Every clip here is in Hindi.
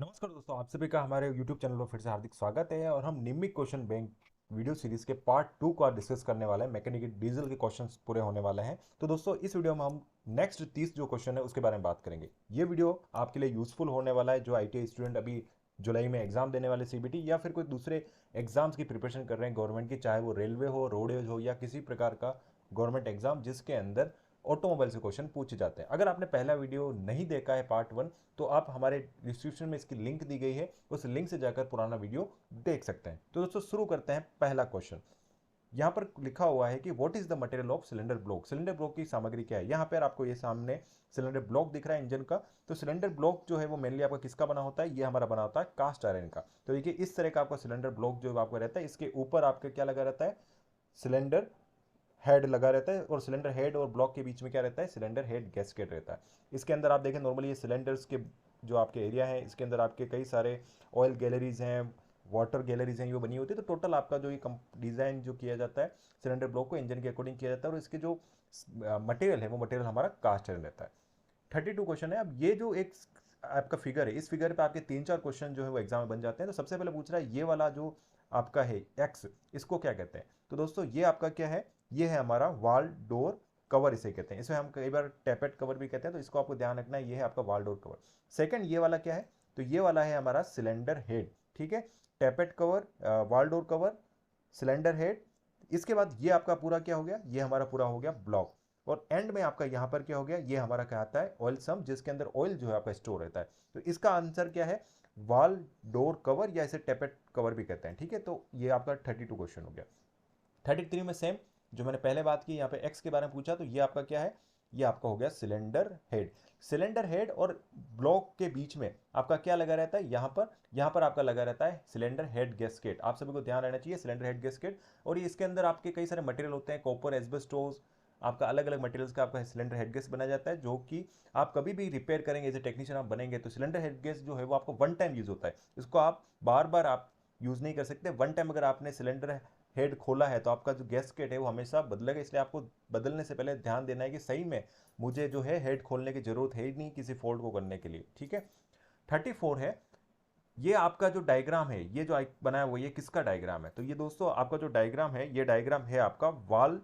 नमस्कार दोस्तों, आप सभी का हमारे YouTube चैनल पर फिर से हार्दिक स्वागत है। और हम निम्मिक क्वेश्चन बैंक वीडियो सीरीज के पार्ट 2 को आज डिस्कस करने वाले हैं। मैकेनिकल डीजल के क्वेश्चंस पूरे होने वाले हैं। तो दोस्तों, इस वीडियो में हम नेक्स्ट 30 जो क्वेश्चन है उसके बारे में बात करेंगे। ये वीडियो आपके लिए यूजफुल होने वाला है जो ITI स्टूडेंट अभी जुलाई में एग्जाम देने वाले CBT या फिर कोई दूसरे एग्जाम्स की प्रिपरेशन कर रहे हैं गवर्नमेंट की, चाहे वो रेलवे हो, रोडवेज हो या किसी प्रकार का गवर्नमेंट एग्जाम जिसके अंदर ऑटोमोबाइल से क्वेश्चन पूछे जाते हैं। अगर आपने पहला वीडियो नहीं देखा है पार्ट 1, तो आप हमारे डिस्क्रिप्शन में इसकी लिंक दी गई है, उस लिंक से जाकर पुराना वीडियो देख सकते हैं। तो दोस्तों, शुरू करते हैं। पहला क्वेश्चन यहाँ पर लिखा हुआ है कि what is the material of cylinder block. Cylinder block की सामग्री क्या है। यहाँ पर आपको ये सामने सिलेंडर ब्लॉक दिख रहा है इंजन का। तो सिलेंडर ब्लॉक जो है वो मेनली आपका किसका बना होता है, ये हमारा बना होता है कास्ट आयरन का। तो देखिए, इस तरह का आपका सिलेंडर ब्लॉक जो आपका रहता है, इसके ऊपर आपका क्या लगा रहता है, सिलेंडर हेड लगा रहता है। और सिलेंडर हेड और ब्लॉक के बीच में क्या रहता है, सिलेंडर हेड गैस्केट रहता है। इसके अंदर आप देखें, नॉर्मली ये सिलेंडर्स के जो आपके एरिया है, इसके अंदर आपके कई सारे ऑयल गैलरीज हैं, वाटर गैलरीज हैं, ये बनी होती है। तो टोटल आपका जो ये डिज़ाइन जो किया जाता है सिलेंडर ब्लॉक को इंजन के अकॉर्डिंग किया जाता है। और इसके जो मटेरियल है वो मटेरियल हमारा कास्ट आयरन रहता है। 32 क्वेश्चन है। अब ये जो एक आपका फिगर है, इस फिगर पे आपके 3-4 क्वेश्चन जो है वो एग्जाम में बन जाते हैं। तो सबसे पहले पूछ रहा है ये वाला जो आपका है एक्स, इसको क्या कहते हैं। तो दोस्तों, ये आपका क्या है, ये है हमारा वाल डोर कवर इसे कहते हैं। इसे हम कई बार टैपेट कवर भी कहते हैं। तो इसको आपको ध्यान रखना है, ये है आपका वाल डोर कवर। सेकंड, ये वाला क्या है, तो ये वाला है हमारा सिलेंडर हेड। ठीक है, टैपेट कवर, वाल डोर कवर, सिलेंडर हेड। इसके बाद ये आपका पूरा क्या हो गया, ये हमारा पूरा हो गया ब्लॉक। और एंड में आपका यहाँ पर क्या हो गया, ये हमारा क्या आता है, ऑयल सम, जिसके अंदर ऑयल जो है आपका स्टोर रहता है। तो इसका आंसर क्या है, वाल डोर कवर या इसे टेपेट कवर भी कहते हैं। ठीक है, तो ये आपका 32 क्वेश्चन हो गया। 33 में सेम जो मैंने पहले बात की, यहाँ पे एक्स के बारे में पूछा, तो ये आपका क्या है, ये आपका हो गया सिलेंडर हेड। सिलेंडर हेड और ब्लॉक के बीच में आपका क्या लगा रहता है, यहाँ पर आपका लगा रहता है सिलेंडर हेड गैस्केट। आप सभी को ध्यान रहना चाहिए, सिलेंडर हेड गैस्केट। और ये इसके अंदर आपके कई सारे मटेरियल होते हैं, कॉपर, एस्बेस्टोस, आपका अलग अलग मटेरियल्स का आपका सिलेंडर हेड गैस बनाया जाता है, जो कि आप कभी भी रिपेयर करेंगे, एज ए टेक्नीशियन आप बनेंगे, तो सिलेंडर हेड गैस जो है वो आपको वन टाइम यूज होता है। इसको आप बार बार आप यूज नहीं कर सकते। वन टाइम अगर आपने सिलेंडर हेड खोला है तो आपका जो गैसकेट है वो हमेशा बदलेगा। इसलिए आपको बदलने से पहले ध्यान देना है कि सही में मुझे जो है हेड खोलने की जरूरत है ही नहीं किसी फॉल्ट को करने के लिए। ठीक है, 34 है। ये आपका जो डायग्राम है, ये जो बनाया हुआ, ये किसका डायग्राम है। तो ये दोस्तों आपका जो डायग्राम है, ये डायग्राम है आपका वाल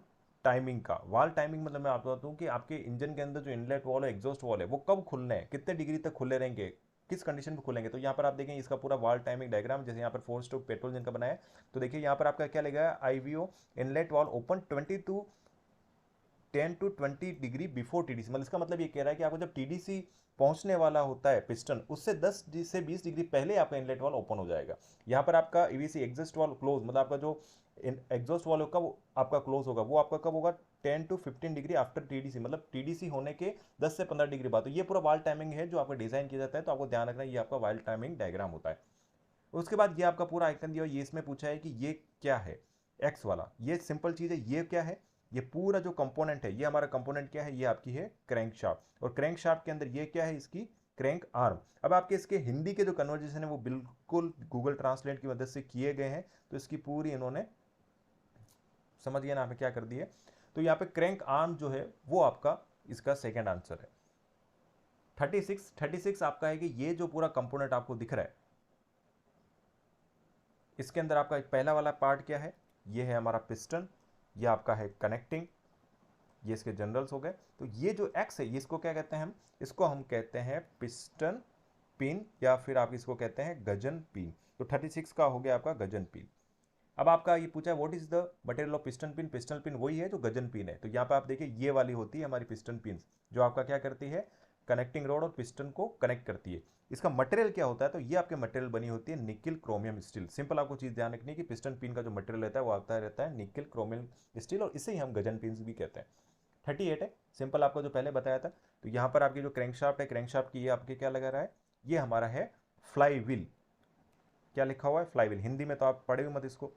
टाइमिंग का। वाल टाइमिंग मतलब मैं आपको बताता हूँ कि आपके इंजन के अंदर जो इनलेट वॉल है, एग्जॉस्ट वॉल है, वो कब खुलने हैं, कितने डिग्री तक खुले रहेंगे, किस कंडीशन में खुलेंगे। तो यहाँ पर आप देखें, इसका पूरा वाल टाइमिंग डायग्राम, जैसे यहाँ पर 4 स्ट्रोक पेट्रोल इंजन का बनाया है। तो देखिए यहाँ पर आपका क्या लगेगा, IVO inlet valve open 10 to 20 degree before TDC। मतलब इसका मतलब ये कह रहा है कि आपको जब TDC पहुंचने वाला होता है पिस्टन, उससे 10 से 20 डिग्री पहले आपका इनलेट वाल ओपन हो जाएगा। यहाँ पर आपका EVC एग्जॉस्ट वाल क्लोज, मतलब आपका जो एग्जॉस्ट वाल होगा वो आपका क्लोज होगा, वो आपका कब होगा, 10 to 15 डिग्री आफ्टर TDC, मतलब TDC होने के 10 से 15 डिग्री बाद। तो ये पूरा वाल टाइमिंग है जो आपका डिजाइन किया जाता है। तो आपको ध्यान रखना है, ये आपका वाल टाइमिंग डायग्राम होता है। उसके बाद ये आपका पूरा आइकन दिया, ये इसमें पूछा है कि ये क्या है, एक्स वाला, ये सिंपल चीज है। ये क्या है, ये पूरा जो कंपोनेंट है, ये हमारा कंपोनेंट क्या है, ये आपकी है क्रैंक शाफ्ट। और क्रैंक शाफ्ट के अंदर ये क्या है, इसकी क्रैंक आर्म। अब आपके इसके हिंदी के जो कन्वर्जेशन है वो बिल्कुल गूगल ट्रांसलेट की मदद से किए गए हैं। तो इसकी पूरी इन्होंने समझ गया ना, यहाँ पे क्या कर दिए। तो यहाँ पे क्रैंक आर्म जो है वो आपका इसका सेकेंड आंसर है। 36 आपका है कि ये जो पूरा कंपोनेंट आपको दिख रहा है, इसके अंदर आपका एक पहला वाला पार्ट क्या है, ये है हमारा पिस्टन, ये आपका है कनेक्टिंग, ये इसके जनरल्स हो गए। तो ये जो एक्स है, ये इसको क्या कहते हैं, इसको हम कहते हैं पिस्टन पिन, या फिर आप इसको कहते हैं गजन पिन। तो 36 का हो गया आपका गजन पिन। अब आपका ये पूछा है what is the material of piston pin. Piston pin वही है जो गजन पिन है। तो यहाँ पे आप देखिए, ये वाली होती है हमारी पिस्टन पिन, जो आपका क्या करती है, कनेक्टिंग रोड और पिस्टन को कनेक्ट करती है। इसका मटेरियल क्या होता है, तो ये आपके मटेरियल बनी होती है निकिल क्रोमियम स्टील। सिंपल आपको चीज ध्यान रखनी है कि पिस्टन पिन का जो मटेरियल रहता है वो आता रहता है निकिल क्रोमियम स्टील, और इसे ही हम गजन पिन भी कहते हैं। 38 है, सिंपल आपको जो पहले बताया था। तो यहाँ पर आपकी जो क्रैंकशाफ्ट है, क्रैंकशाफ्ट की ये आपके क्या लगा रहा है, ये हमारा है फ्लाई व्हील। क्या लिखा हुआ है, फ्लाई व्हील। हिंदी में तो आप पढ़े हुए मत इसको।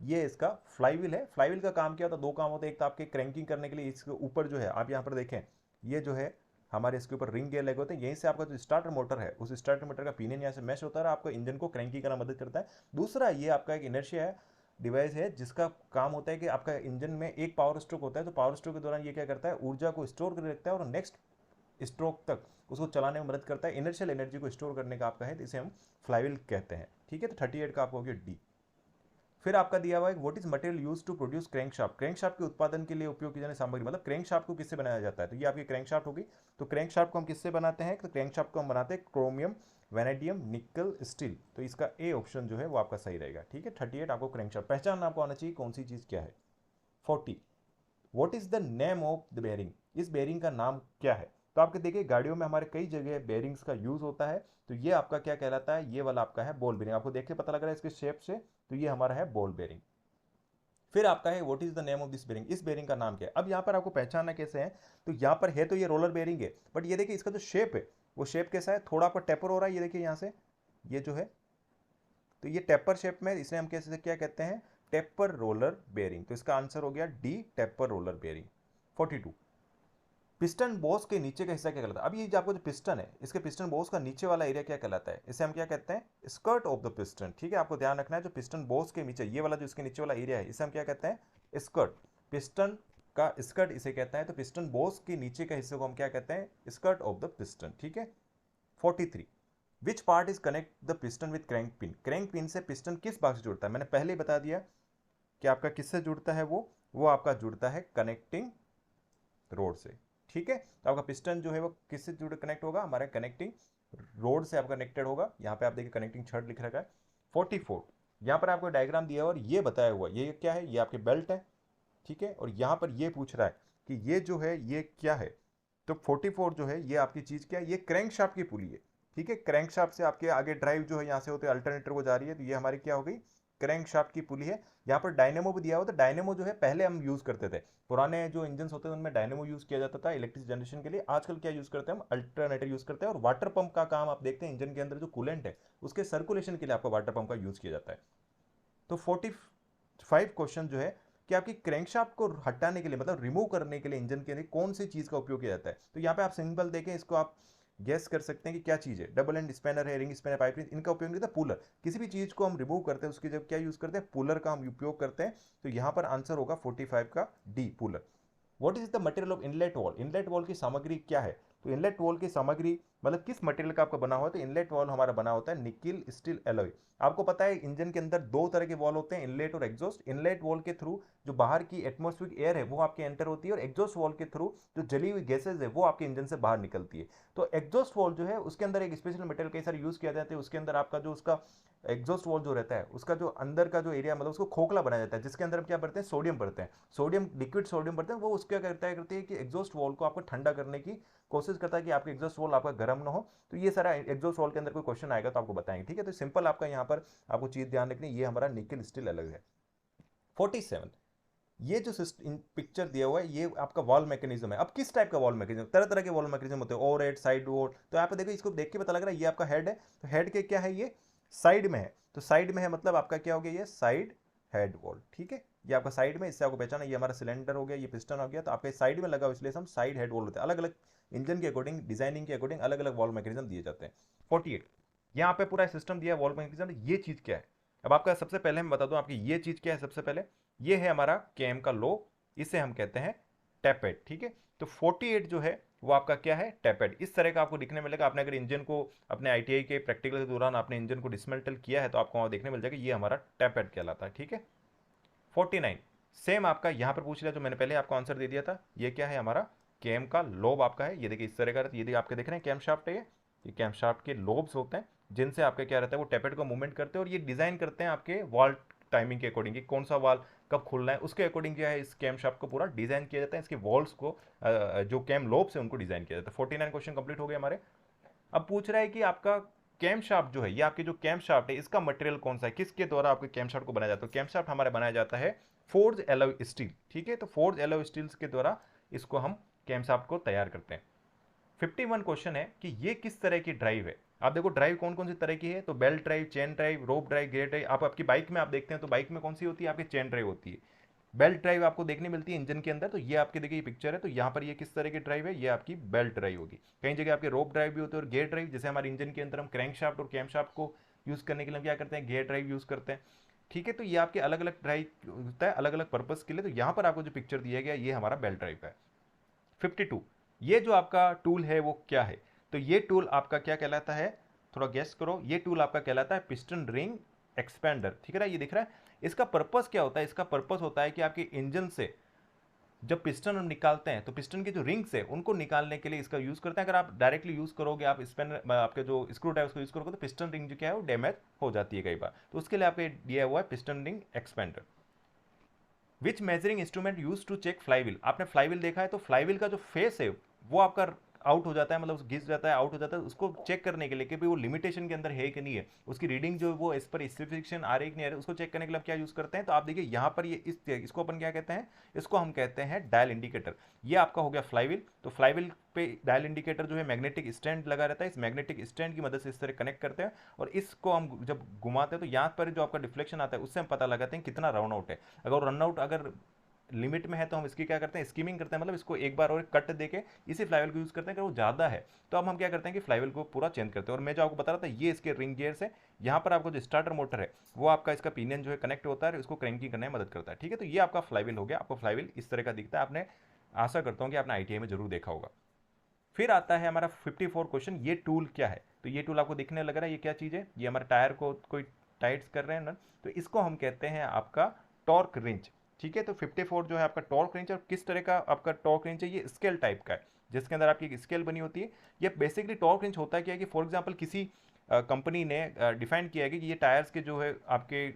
ये इसका फ्लाईव्हील है। फ्लाईव्हील का काम क्या होता है, दो काम होते हैं। एक तो आपके क्रैंकिंग करने के लिए इसके ऊपर जो है, आप यहाँ पर देखें, ये जो है हमारे इसके ऊपर रिंग गियर लगे होते हैं। यहीं से आपका जो स्टार्टर मोटर है, उस स्टार्टर मोटर का पिनियन यहाँ से मैश होता है, आपको इंजन को क्रैंकी करना मदद करता है। दूसरा, ये आपका एक इनर्शिया है, डिवाइस है, जिसका काम होता है कि आपका इंजन में एक पावर स्ट्रोक होता है। तो पावर स्ट्रोक के दौरान ये क्या करता है, ऊर्जा को स्टोर कर रखता है और नेक्स्ट स्ट्रोक तक उसको चलाने में मदद करता है, इनर्शियल एनर्जी को स्टोर करने का आपका है, तो इसे हम फ्लाईव्हील कहते हैं। ठीक है, तो 38 का आपको हो गया डी। फिर आपका दिया हुआ है what is material use to produce crankshaft, crankshaft के उत्पादन के लिए उपयोग की जाने सामग्री, मतलब क्रैंकशाफ्ट को किससे बनाया जाता है, तो ये आपकी क्रैंकशाफ्ट होगी। तो क्रैंकशाफ्ट को हम किससे बनाते हैं, तो क्रैंकशाफ्ट को हम बनाते हैं क्रोमियम, वैनेडियम, निकल, स्टील। तो इसका ए ऑप्शन जो है वो आपका सही रहेगा। ठीक है, 38 आपको क्रैंकशाफ्ट पहचान आपको आना चाहिए कौन सी चीज क्या है। 40 what is the name of the bearing, इस बेयरिंग का नाम क्या है। तो आपके देखिए गाड़ियों में हमारे कई जगह बेयरिंग्स का यूज होता है, तो ये आपका क्या कहलाता है, ये वाला आपका है बॉल बेयरिंग। आपको देख के पता लग रहा है इसके शेप से, तो ये हमारा है बॉल बेयरिंग। फिर आपका है what is the name of this bearing, इस बेयरिंग का नाम क्या है। अब यहाँ पर आपको पहचानना कैसे है, तो यहाँ पर है तो ये रोलर बेयरिंग है, बट ये देखिए इसका जो शेप है वो शेप कैसा है, थोड़ा आपका टेपर हो रहा है, ये देखिए यहाँ से, ये जो है, तो ये टेपर शेप में, इसे हम कैसे क्या कहते हैं, टेपर रोलर बेयरिंग। तो इसका आंसर हो गया D, taper roller bearing. 42 piston boss के नीचे का हिस्सा क्या कहलाता है। अब ये जो आपको जो पिस्टन है, इसके पिस्टन बॉस का नीचे वाला एरिया क्या कहलाता है, इसे हम क्या कहते हैं, स्कर्ट ऑफ द पिस्टन। ठीक है, आपको ध्यान रखना है, जो पिस्टन बॉस के नीचे ये वाला जो इसके नीचे वाला एरिया है, इसे हम क्या कहते हैं, स्कर्ट। पिस्टन का स्कर्ट इसे कहता है, तो पिस्टन बॉस के नीचे का हिस्से को हम क्या कहते हैं, स्कर्ट ऑफ द पिस्टन। ठीक है, 43 which part is connect the piston with crank pin, crank pin से पिस्टन किस भाग से जुड़ता है। मैंने पहले ही बता दिया कि आपका किससे जुड़ता है, वो आपका जुड़ता है कनेक्टिंग रोड से। ठीक है, तो आपका पिस्टन जो है वो किससे जुड़ कनेक्ट होगा, हमारे कनेक्टिंग रोड से आपका कनेक्टेड होगा। यहाँ पे आप देखिए कनेक्टिंग छड़ लिख रखा है। 44 यहाँ पर आपको डायग्राम दिया हुआ और ये बताया हुआ, ये क्या है, ये आपके बेल्ट है। ठीक है, और यहाँ पर ये पूछ रहा है कि ये जो है ये क्या है, तो 44 जो है ये आपकी चीज क्या है, ये क्रैंकशाफ्ट की पुली है। ठीक है, क्रैंकशाफ्ट से आपके आगे ड्राइव जो है यहाँ से होते अल्टरनेटर को जा रही है, तो ये हमारी क्या हो गई, क्रैंकशाफ्ट की पुली है। यहाँ पर डायनेमो भी दिया हुआ, तो डायनेमो जो है पहले हम यूज करते थे, पुराने जो इंजन होते थे उनमें डायनेमो यूज किया जाता था इलेक्ट्रिक जनरेशन के लिए। आजकल क्या यूज करते हैं हम, अल्टरनेटर यूज करते हैं। और वाटर पंप का काम आप देखते हैं, इंजन के अंदर जो कूलेंट है उसके सर्कुलेशन के लिए आपका वाटर पंप का यूज किया जाता है। तो 45 क्वेश्चन जो है कि आपकी क्रैंकशाफ्ट को हटाने के लिए, मतलब रिमूव करने के लिए इंजन के लिए कौन सी चीज का उपयोग किया जाता है। तो यहाँ पे आप सिंपल देखें, इसको आप गेस कर सकते हैं कि क्या चीज है, डबल एंड स्पैनर है, रिंग स्पैनर, पाइप रिंग, इनका उपयोग नहीं था, पुलर। किसी भी चीज को हम रिमूव करते हैं उसकी जब क्या यूज करते हैं, पुलर का हम उपयोग करते हैं। तो यहाँ पर आंसर होगा 45 का D, puller. What is the material of inlet valve, inlet valve की सामग्री क्या है। तो इनलेट वॉल की सामग्री मतलब किस मटेरियल का आपका बना हुआ है, तो इनलेट वॉल हमारा बना होता है निकिल स्टील एलॉय। आपको पता है इंजन के अंदर दो तरह के वॉल होते हैं, इनलेट और एग्जॉस्ट। इनलेट वॉल के थ्रू जो बाहर की एटमॉस्फेरिक एयर है वो आपके एंटर होती है, और एग्जॉस्ट वॉल के थ्रू जो जली हुई गैसेज है वो आपके इंजन से बाहर निकलती है। तो एग्जॉस्ट वॉल जो है उसके अंदर एक स्पेशल मटेरियल कई सारे यूज किया जाते हैं, उसके अंदर आपका जो उसका एग्जॉस्ट वॉल जो रहता है उसका जो अंदर का जो एरिया मतलब उसको खोखला बनाया जाता है, जिसके अंदर हम क्या भरते हैं, सोडियम भरते हैं, सोडियम लिक्विड सोडियम भरते हैं। वो उसका करते हैं कि एग्जॉस्ट वॉल को आपको ठंडा करने की कोशिश करता है कि आपका एग्जॉस्ट वॉल आपका गर्म ना हो। तो ये सारा एग्जॉस्ट वॉल के अंदर कोई क्वेश्चन आएगा तो आपको बताएंगे। ठीक है, तो सिंपल आपका यहाँ पर आपको चीज ध्यान रखनी, ये हमारा निकल स्टील अलग है। 47 ये जो पिक्चर दिया हुआ है ये आपका वॉल मैकेनिज्म है। अब किस टाइप का वॉल मैकेनिज्म, तरह तरह के वॉल मैकेनिज्म होते हैं, ओवर हेड, साइड वॉल। तो यहाँ पे देखो, इसको देख के पता लग रहा है ये आपका हेड है, तो हेड के क्या है, ये साइड में है। तो साइड में है मतलब आपका क्या हो गया, ये साइड हेड वॉल। ठीक है, ये आपका साइड में, इससे आपको पहचाना, ये हमारा सिलेंडर हो गया, ये पिस्टन हो गया, तो आपके साइड में लगा हुआ, इसलिए हम साइड हेड वॉल होते हैं। अलग अलग इंजन के अकॉर्डिंग, डिजाइनिंग के अकॉर्डिंग अलग अलग वॉल मैकेनिज्म दिए जाते हैं। 48 यहाँ पे पूरा सिस्टम दिया वॉल मैकेनिज्म, ये चीज क्या है। अब आपका सबसे पहले मैं बता दूं आपकी ये चीज क्या है। सबसे पहले ये है हमारा केम का लो, इसे हम कहते हैं टैपेड। ठीक है, तो 48 जो है वो आपका क्या है, टैपेड। इस तरह का आपको दिखने मिलेगा। आपने अगर इंजन को अपने आईटीआई के प्रैक्टिकल के दौरान आपने इंजन को डिसमेंटल किया है तो आपको वहां देखने मिल जाएगा, ये हमारा टैपेड कहलाता है। ठीक है, 49 सेम आपका यहां पर पूछ लिया, जो मैंने पहले आपको आंसर दे दिया था, ये क्या है हमारा कैम का लोब आपका है। ये देखिए इस तरह का, ये देखिए आपके देख रहे हैं कैम शाफ्ट है, ये कैम शाफ्ट के लोब्स होते हैं जिनसे आपके क्या रहता है, वो टैपेड को मूवमेंट करते हैं, और ये डिजाइन करते हैं आपके वॉल टाइमिंग के अकॉर्डिंग कि कौन सा वाल कब खुलना है, उसके अकॉर्डिंग क्या है इस कैम शाफ्ट को पूरा डिजाइन किया जाता है। इसके वॉल्स को जो कैम लोब्स है उनको डिजाइन किया जाता है। 49 क्वेश्चन कंप्लीट हो गए हमारे। अब पूछ रहा है कि आपका कैम शाफ्ट जो है, ये आपके जो कैम शाफ्ट है इसका मटेरियल कौन सा है, किसके द्वारा आपके कैम शाफ्ट को बनाया जाता है। कैम शाफ्ट हमारा बनाया जाता है फोर्ज एलॉय स्टील। ठीक है, तो फोर्ज एलॉय स्टील्स के द्वारा इसको हम कैम शाफ्ट को तैयार करते हैं। 51 क्वेश्चन है कि ये किस तरह की ड्राइव है। आप देखो ड्राइव कौन कौन सी तरह की है, तो बेल्ट ड्राइव, चेन ड्राइव, रोप ड्राइव, गियर ड्राइव। आप आपकी बाइक में आप देखते हैं तो बाइक में कौन सी होती है, आपकी चेन ड्राइव होती है। बेल्ट ड्राइव आपको देखने मिलती है इंजन के अंदर, तो ये आपके देखिए पिक्चर है, तो यहाँ पर ये किस तरह की ड्राइव है, ये आपकी बेल्ट ड्राइव होगी। कई जगह आपके रोप ड्राइव भी होते हैं और गियर ड्राइव, जैसे हमारे इंजन के अंदर हम क्रैंक शाफ्ट और कैम शाफ्ट को यूज करने के लिए हम क्या करते हैं, गियर ड्राइव यूज करते हैं। ठीक है, तो ये आपके अलग अलग ड्राइव होता है अलग अलग पर्पज के लिए। तो यहाँ पर आपको जो पिक्चर दिया गया ये हमारा बेल्ट ड्राइव का है। 52 ये जो आपका टूल है वो क्या है? तो ये टूल आपका क्या कहलाता है, थोड़ा गेस करो। ये टूल आपका कहलाता है पिस्टन रिंग एक्सपेंडर। ठीक है ना, ये दिख रहा है। इसका पर्पस क्या होता है? इसका पर्पस होता है कि आपके इंजन से जब पिस्टन हम निकालते हैं तो पिस्टन की जो रिंग्स है उनको निकालने के लिए इसका यूज करते हैं। अगर आप डायरेक्टली यूज करोगे, आप स्पेन आपके जो स्क्रू ड्राइवर उसको यूज करोगे, तो पिस्टन रिंग जो क्या है वो डैमेज हो जाती है कई बार। तो उसके लिए आपके दिया हुआ है piston ring expander. Which measuring instrument use to check flywheel? आपने फ्लाईव्हील देखा है, तो फ्लाईव्हील का जो फेस है वो आपका आउट हो जाता है, मतलब घिस जाता है, आउट हो जाता है। उसको चेक करने के लिए कि भाई वो लिमिटेशन के अंदर है कि नहीं है, उसकी रीडिंग जो वो इस पर स्पेसिफिकेशन आ रही है कि नहीं आ रही, उसको चेक करने के लिए आप क्या यूज करते हैं? तो आप देखिए यहाँ पर ये इसको अपन क्या कहते हैं? इसको हम कहते हैं डायल इंडिकेटर। ये आपका हो गया फ्लाईव्हील। तो फ्लाईव्हील पे डायल इंडिकेटर जो है मैग्नेटिक स्टैंड लगा रहता है, इस मैग्नेटिक स्टैंड की मदद से इस तरह कनेक्ट करते हैं, और इसको हम जब घुमाते हैं तो यहाँ पर जो आपका डिफ्लेक्शन आता है उससे हम पता लगाते हैं कितना रन आउट है। अगर रन आउट अगर लिमिट में है तो हम इसकी क्या करते हैं? स्कीमिंग करते हैं, मतलब इसको एक बार और कट देके इसी फ्लाईव्हील को यूज करते हैं। अगर वो ज़्यादा है तो अब हम क्या करते हैं कि फ्लाईव्हील को पूरा चेंज करते हैं। और मैं जो आपको बता रहा था, ये इसके रिंग गियर्स है। यहाँ पर आपको जो स्टार्टर मोटर है वो आपका इसका पिनियन जो है कनेक्ट होता है और इसको क्रैंकिंग करने में मदद करता है। ठीक है, तो ये आपका फ्लाईव्हील हो गया। आपको फ्लाईव्हील इस तरह का दिखता है। आपने, आशा करता हूँ कि आपने आईटीआई में जरूर देखा होगा। फिर आता है हमारा 54 क्वेश्चन, ये टूल क्या है? तो ये टूल आपको दिखने लग रहा है, ये क्या चीज़ है? ये हमारे टायर को कोई टाइट्स कर रहे हैं ना, तो इसको हम कहते हैं आपका टॉर्क रेंज। ठीक है, तो 54 जो है आपका टॉर्क रेंज। और किस तरह का आपका टॉर्क रेंज है? ये स्केल टाइप का है, जिसके अंदर आपकी एक स्केल बनी होती है। ये बेसिकली टॉर्क रेंज होता है क्या है कि फॉर एग्जाम्पल किसी कंपनी ने डिफाइन किया है कि ये टायर्स के जो है आपके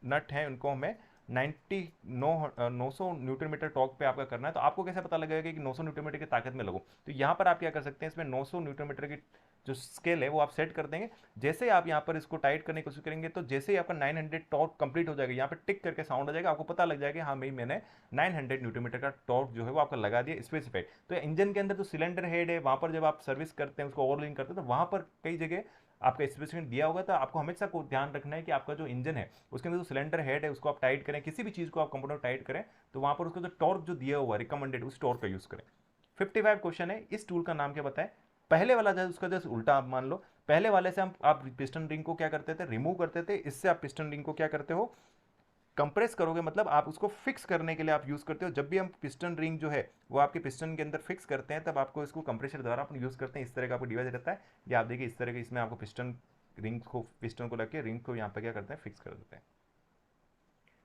नट हैं उनको हमें 900 न्यूटन मीटर टॉर्क पे आपका करना है। तो आपको कैसे पता लगेगा कि 900 न्यूटन मीटर की ताकत में लगो? तो यहाँ पर आप क्या कर सकते हैं, इसमें 900 न्यूटन मीटर की जो स्केल है वो आप सेट कर देंगे। जैसे ही आप यहाँ पर इसको टाइट करने की कोशिश करेंगे तो जैसे ही आपका 900 टॉर्क कंप्लीट हो जाएगा, यहाँ पर टिक करके साउंड आ जाएगा, आपको पता लग जाएगा हाँ भाई मैंने 900 न्यूटन मीटर का टॉर्क जो है वो आपका लगा दिया स्पेसिफाइड। तो इंजन के अंदर जो सिलेंडर हेड है वहाँ पर जब आप सर्विस करते हैं, उसको ओवरलोडिंग करते हैं, तो वहाँ पर कई जगह आपका स्पेसिफिकेशन दिया होगा। तो आपको हमेशा को ध्यान रखना है कि आपका जो इंजन है उसके अंदर जो सिलेंडर हेड है उसको आप टाइट करें, किसी भी चीज़ को आप कंपोनेंट टाइट करें तो वहाँ पर उसका जो टॉर्क जो दिया हुआ रिकमेंडेड उस टॉर्क का यूज़ करें। 55 क्वेश्चन है, इस टूल का नाम क्या बताएं? पहले वाला जो उसका जैसे उल्टा आप मान लो, पहले वाले से हम आप पिस्टन रिंग को क्या करते थे? रिमूव करते थे। इससे आप पिस्टन रिंग को क्या करते हो? कंप्रेस करोगे, मतलब आप उसको फिक्स करने के लिए आप यूज करते हो। जब भी हम पिस्टन रिंग जो है वो आपके पिस्टन के अंदर फिक्स करते हैं तब आपको इसको कंप्रेसर द्वारा अपन यूज करते हैं। इस तरह का आपको डिवाइस रहता है, ये आप देखिए इस तरह के, इसमें आपको पिस्टन रिंग को, पिस्टन को लग के रिंग को यहाँ पर क्या करते हैं? फिक्स कर देते हैं।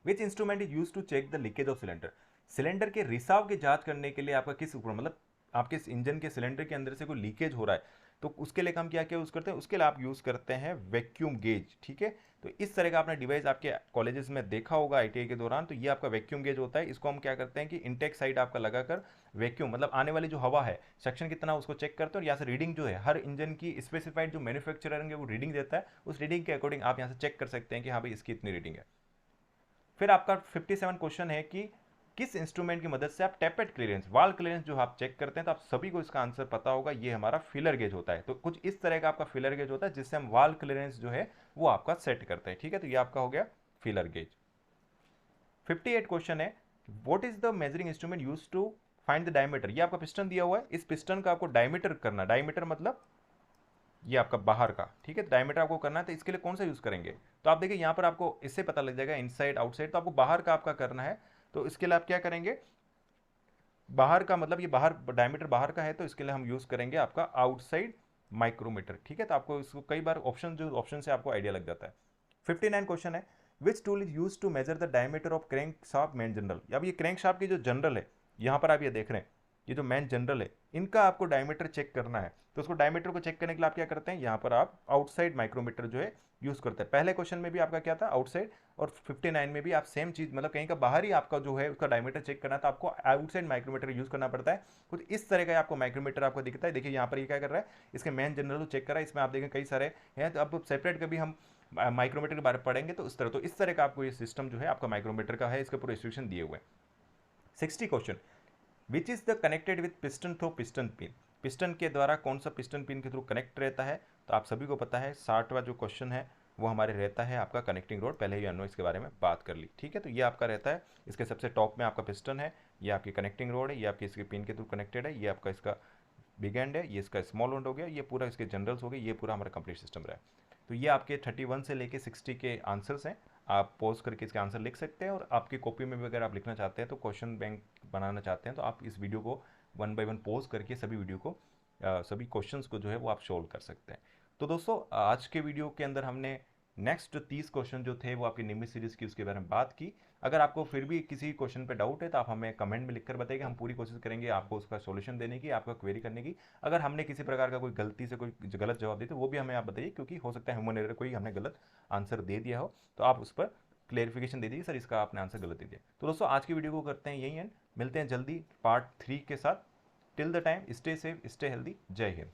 Which instrument is use to check the leakage of cylinder? Cylinder के रिसाव की जांच करने के लिए आपका किस उपकरण, मतलब आपके इंजन के सिलेंडर के अंदर से कोई लीकेज हो रहा है तो उसके लिए हम क्या क्या यूज करते हैं? उसके लिए आप यूज करते हैं वैक्यूम गेज। ठीक है, तो इस तरह का आपने डिवाइस आपके कॉलेजेस में देखा होगा आईटीआई के दौरान। तो ये आपका वैक्यूम गेज होता है। इसको हम क्या करते हैं कि इनटेक साइड आपका लगाकर वैक्यूम, मतलब आने वाली जो हवा है सेक्शन कितना, उसको चेक करते हैं। और यहाँ से रीडिंग जो है हर इंजन की स्पेसिफाइड जो मैन्युफैक्चरर है वो रीडिंग देता है, उस रीडिंग के अकॉर्डिंग आप यहाँ से चेक कर सकते हैं कि हाँ भाई इसकी इतनी रीडिंग है। फिर आपका 57 क्वेश्चन है कि किस इंस्ट्रूमेंट की मदद से आप टैपेट क्लियरेंस, वाल क्लियरेंस जो आप चेक करते हैं? तो आप सभी को इसका आंसर पता होगा, ये हमारा फिलर गेज होता है। तो कुछ इस तरह का आपका फिलर गेज होता है जिससे हम वाल क्लियरेंस जो है वो आपका सेट करते हैं। ठीक है, तो ये आपका हो गया फिलर गेज। 58 क्वेश्चन है, what is the measuring instrument use to find the diameter? ये आपका पिस्टन दिया हुआ है, इस पिस्टन का आपको डायमीटर करना, डायमीटर मतलब ये आपका बाहर का। ठीक है, डायमीटर आपको करना है, तो इसके लिए कौन सा यूज करेंगे? तो आप देखिए यहाँ पर आपको इससे पता लग जाएगा इनसाइड आउटसाइड, तो आपको बाहर का आपका करना है। तो इसके लिए आप क्या करेंगे? बाहर का मतलब ये बाहर डायमीटर बाहर का है, तो इसके लिए हम यूज करेंगे आपका आउटसाइड माइक्रोमीटर। ठीक है, तो आपको इसको कई बार ऑप्शन, जो ऑप्शन से आपको आइडिया लग जाता है। 59 क्वेश्चन है, which tool is use to measure the diameter of crankshaft main journal? अब ये क्रैंक शाफ्ट की जो जनरल है, यहाँ पर आप ये देख रहे हैं, ये जो मेन जनरल है इनका आपको डायमीटर चेक करना है। तो उसको डायमीटर को चेक करने के लिए आप क्या करते हैं? यहाँ पर आप आउटसाइड माइक्रोमीटर जो है यूज करते हैं। पहले क्वेश्चन में भी आपका क्या था? आउटसाइड। और 59 में भी आप सेम चीज, मतलब कहीं का बाहर ही आपका जो है उसका डायमीटर चेक करना है तो आपको आउटसाइड माइक्रोमीटर यूज करना पड़ता है। कुछ इस तरह का आपको माइक्रोमीटर आपको दिखता है। देखिए यहाँ पर ये क्या कर रहा है? इसके मेन जनरल को चेक कर रहा है। इसमें आप देखें कई सारे हैं, तो अब सेपरेट कभी हम माइक्रोमीटर के बारे में पढ़ेंगे तो इस तरह का आपको ये सिस्टम जो है आपका माइक्रोमीटर का है, इसके पूरे इंस्ट्रक्शन दिए हुए हैं। 60 question, which is the connected with piston through piston pin? Piston के द्वारा कौन सा पिस्टन पिन के थ्रू कनेक्ट रहता है? तो आप सभी को पता है 60वां जो क्वेश्चन है वो हमारे रहता है आपका कनेक्टिंग रोड। पहले ही हमने इसके बारे में बात कर ली। ठीक है, तो ये आपका रहता है, इसके सबसे टॉप में आपका पिस्टन है, ये आपकी कनेक्टिंग रोड है, ये आपकी इसके पिन के थ्रू कनेक्टेड है, ये आपका इसका बिग एंड है, ये इसका स्मॉल एंड हो गया, ये पूरा इसके जनरल्स हो गए, ये पूरा हमारा कंप्लीट सिस्टम रहा है। तो ये आपके 31 से लेके 60 के आंसर्स हैं। आप पॉज करके इसके आंसर लिख सकते हैं, और आपकी कॉपी में भी अगर आप लिखना चाहते हैं तो क्वेश्चन बैंक बनाना चाहते हैं तो आप इस वीडियो को वन बाय वन पॉज करके सभी वीडियो को सभी क्वेश्चंस को जो है वो आप सोल्व कर सकते हैं। तो दोस्तों आज के वीडियो के अंदर हमने नेक्स्ट 30 क्वेश्चन जो थे वो आपकी नियमित सीरीज की उसके बारे में बात की। अगर आपको फिर भी किसी क्वेश्चन पे डाउट है तो आप हमें कमेंट में लिखकर बताइए, हम पूरी कोशिश करेंगे आपको उसका सॉल्यूशन देने की, आपका क्वेरी करने की। अगर हमने किसी प्रकार का कोई गलती से कोई गलत जवाब दिया तो वो भी हमें आप बताइए, क्योंकि हो सकता है ह्यूमन एरर कोई हमने गलत आंसर दे दिया हो, तो आप उस पर क्लेरिफिकेशन दे दीजिए, सर इसका आपने आंसर गलत दे दिया। तो दोस्तों आज की वीडियो को करते हैं यही एंड, मिलते हैं जल्दी पार्ट 3 के साथ। Till the time stay safe, stay healthy, जय हिंद।